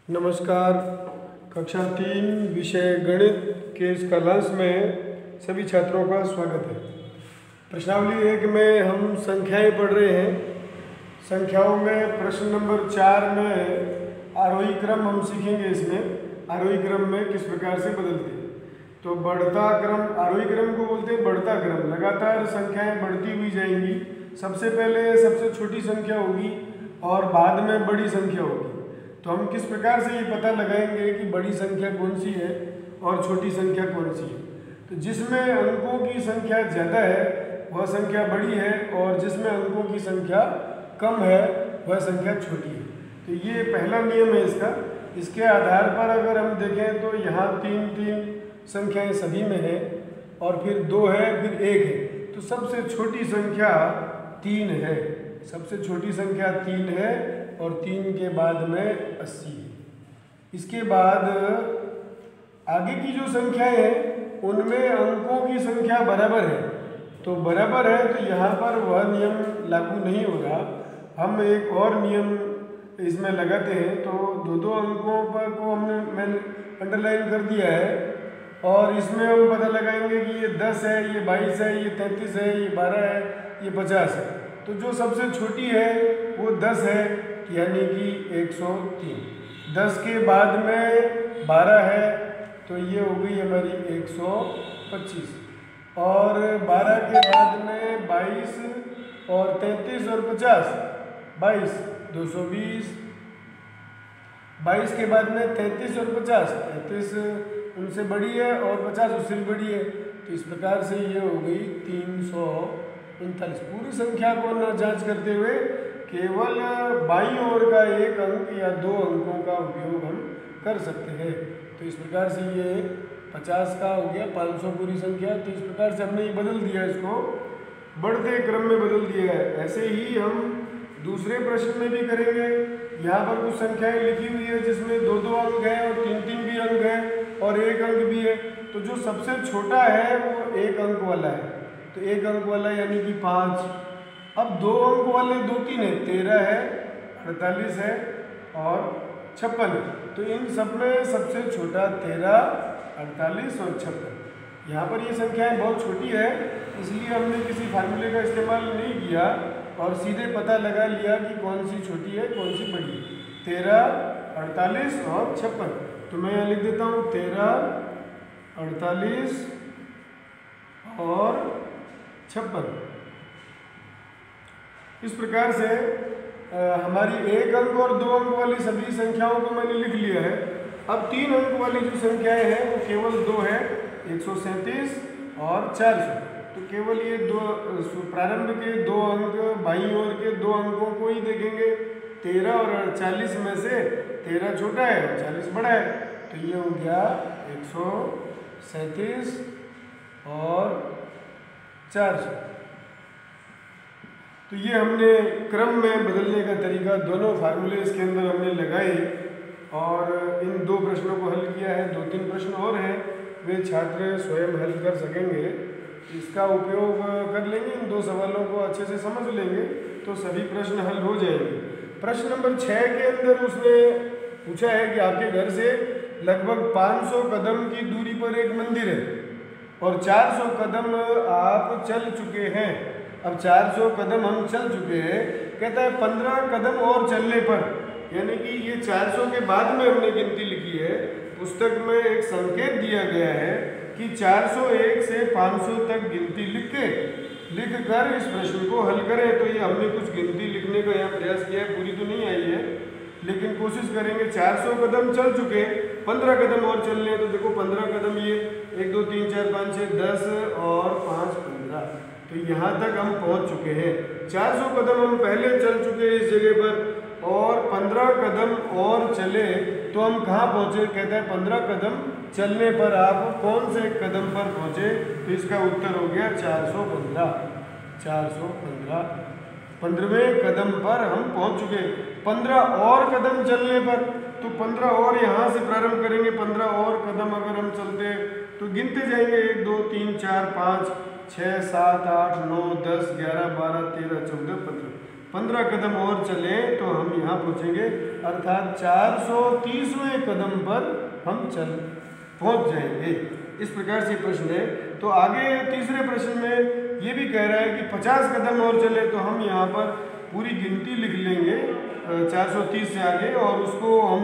नमस्कार। कक्षा 3 विषय गणित के इस क्लास में सभी छात्रों का स्वागत है। प्रश्नावली 1 में हम संख्याएं पढ़ रहे हैं। संख्याओं में प्रश्न नंबर 4 में आरोही क्रम हम सीखेंगे। इसमें आरोही क्रम में किस प्रकार से बदलते हैं। तो बढ़ता क्रम, आरोही क्रम को बोलते हैं बढ़ता क्रम। लगातार संख्याएं बढ़ती हुई जाएंगी। सबसे पहले सबसे छोटी संख्या होगी और बाद में बड़ी संख्या होगी। तो हम किस प्रकार से ये पता लगाएंगे कि बड़ी संख्या कौन सी है और छोटी संख्या कौन सी है। तो जिसमें अंकों की संख्या ज़्यादा है वह संख्या बड़ी है और जिसमें अंकों की संख्या कम है वह संख्या छोटी है। तो ये पहला नियम है इसका। इसके आधार पर अगर हम देखें तो यहाँ 3 संख्याएं सभी में है और फिर 2 है, फिर 1 है। तो सबसे छोटी संख्या 3 है। सबसे छोटी संख्या 3 है और 3 के बाद में 80 है। इसके बाद आगे की जो संख्याएं हैं उनमें अंकों की संख्या बराबर है। तो बराबर है तो यहाँ पर वह नियम लागू नहीं हो रहा। हम एक और नियम इसमें लगाते हैं। तो दो अंकों पर को मैंने अंडरलाइन कर दिया है और इसमें हम पता लगाएंगे कि ये 10 है, ये 22 है, ये 33 है, ये 12 है, ये 50 है। तो जो सबसे छोटी है वो 10 है, यानी कि 103। 10 के बाद में 12 है तो ये हो गई हमारी 125 और 12 के बाद में 22 और 33 और 50 22 220। 22 के बाद में 33 और 50, 33 उनसे बड़ी है और 50 उससे भी बड़ी है। तो इस प्रकार से ये हो गई 339। पूरी संख्या को न जांच करते हुए केवल बाईं ओर का एक अंक या 2 अंकों का उपयोग हम कर सकते हैं। तो इस प्रकार से ये 50 का हो गया 500 पूरी संख्या। तो इस प्रकार से हमने ये बदल दिया, इसको बढ़ते क्रम में बदल दिया है। ऐसे ही हम दूसरे प्रश्न में भी करेंगे। यहाँ पर कुछ संख्याएं लिखी हुई है जिसमें 2 अंक है और 3 भी अंक है और 1 अंक भी है। तो जो सबसे छोटा है वो 1 अंक वाला है। तो 1 अंक वाला यानी कि 5। अब 2 अंक वाले 2-3 है, 13 है, 48 है और 56 है। तो इन सब में सबसे छोटा 13, 48 और 56। यहाँ पर ये संख्याएं बहुत छोटी है इसलिए हमने किसी फार्मूले का इस्तेमाल नहीं किया और सीधे पता लगा लिया कि कौन सी छोटी है कौन सी बड़ी है। 13, 48 और 56। तो मैं यहाँ लिख देता हूँ 13, 48 और 56। इस प्रकार से हमारी 1 अंक और 2 अंक वाली सभी संख्याओं को मैंने लिख लिया है। अब 3 अंक वाली जो संख्याएं हैं वो केवल 2 है, 137 और 400। तो केवल ये 2 प्रारंभ के 2 अंक बाईं ओर के 2 अंकों को ही देखेंगे। 13 और 40 में से 13 छोटा है और 40 बड़ा है। तो ये हो गया 137 और 400। तो ये हमने क्रम में बदलने का तरीका दोनों फार्मूले इसके अंदर हमने लगाए और इन 2 प्रश्नों को हल किया है। 2-3 प्रश्न और हैं, वे छात्र स्वयं हल कर सकेंगे। इसका उपयोग कर लेंगे, इन 2 सवालों को अच्छे से समझ लेंगे तो सभी प्रश्न हल हो जाएंगे। प्रश्न नंबर 6 के अंदर उसने पूछा है कि आपके घर से लगभग 500 कदम की दूरी पर एक मंदिर है और 400 कदम आप चल चुके हैं। अब 400 कदम हम चल चुके हैं, कहता है 15 कदम और चलने पर, यानी कि ये 400 के बाद में हमने गिनती लिखी है। पुस्तक में एक संकेत दिया गया है कि 401 से 500 तक गिनती लिख कर इस प्रश्न को हल करें। तो ये हमने कुछ गिनती लिखने का यहाँ प्रयास किया है, पूरी तो नहीं आई है लेकिन कोशिश करेंगे। 400 कदम चल चुके, 15 कदम और चलने हैं। तो देखो 15 कदम, ये 1 2 3 4 5 6 10 और 5 15। तो यहाँ तक हम पहुँच चुके हैं। 400 कदम हम पहले चल चुके हैं इस जगह पर और 15 कदम और चले तो हम कहाँ पहुँचे। कहता है 15 कदम चलने पर आप कौन से कदम पर पहुँचे। तो इसका उत्तर हो गया 415। 415 15वें कदम पर हम पहुँच चुके। 15 और कदम चलने पर, तो 15 और यहाँ से प्रारंभ करेंगे। 15 और कदम अगर हम चलते तो गिनते जाएंगे 1 2 3 4 5 6 7 8 9 10 11 12 13 14 15। 15 कदम और चलें तो हम यहाँ पहुँचेंगे, अर्थात 430वें कदम पर हम पहुँच जाएंगे। इस प्रकार से प्रश्न है। तो आगे तीसरे प्रश्न में ये भी कह रहा है कि 50 कदम और चले तो हम यहाँ पर पूरी गिनती लिख लेंगे 430 से आगे, और उसको हम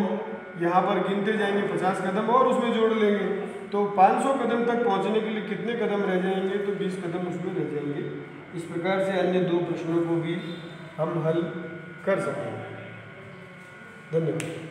यहाँ पर गिनते जाएंगे 50 कदम और उसमें जोड़ लेंगे। तो 500 कदम तक पहुँचने के लिए कितने कदम रह जाएंगे, तो 20 कदम उसमें रह जाएंगे। इस प्रकार से अन्य 2 प्रश्नों को भी हम हल कर सकेंगे। धन्यवाद।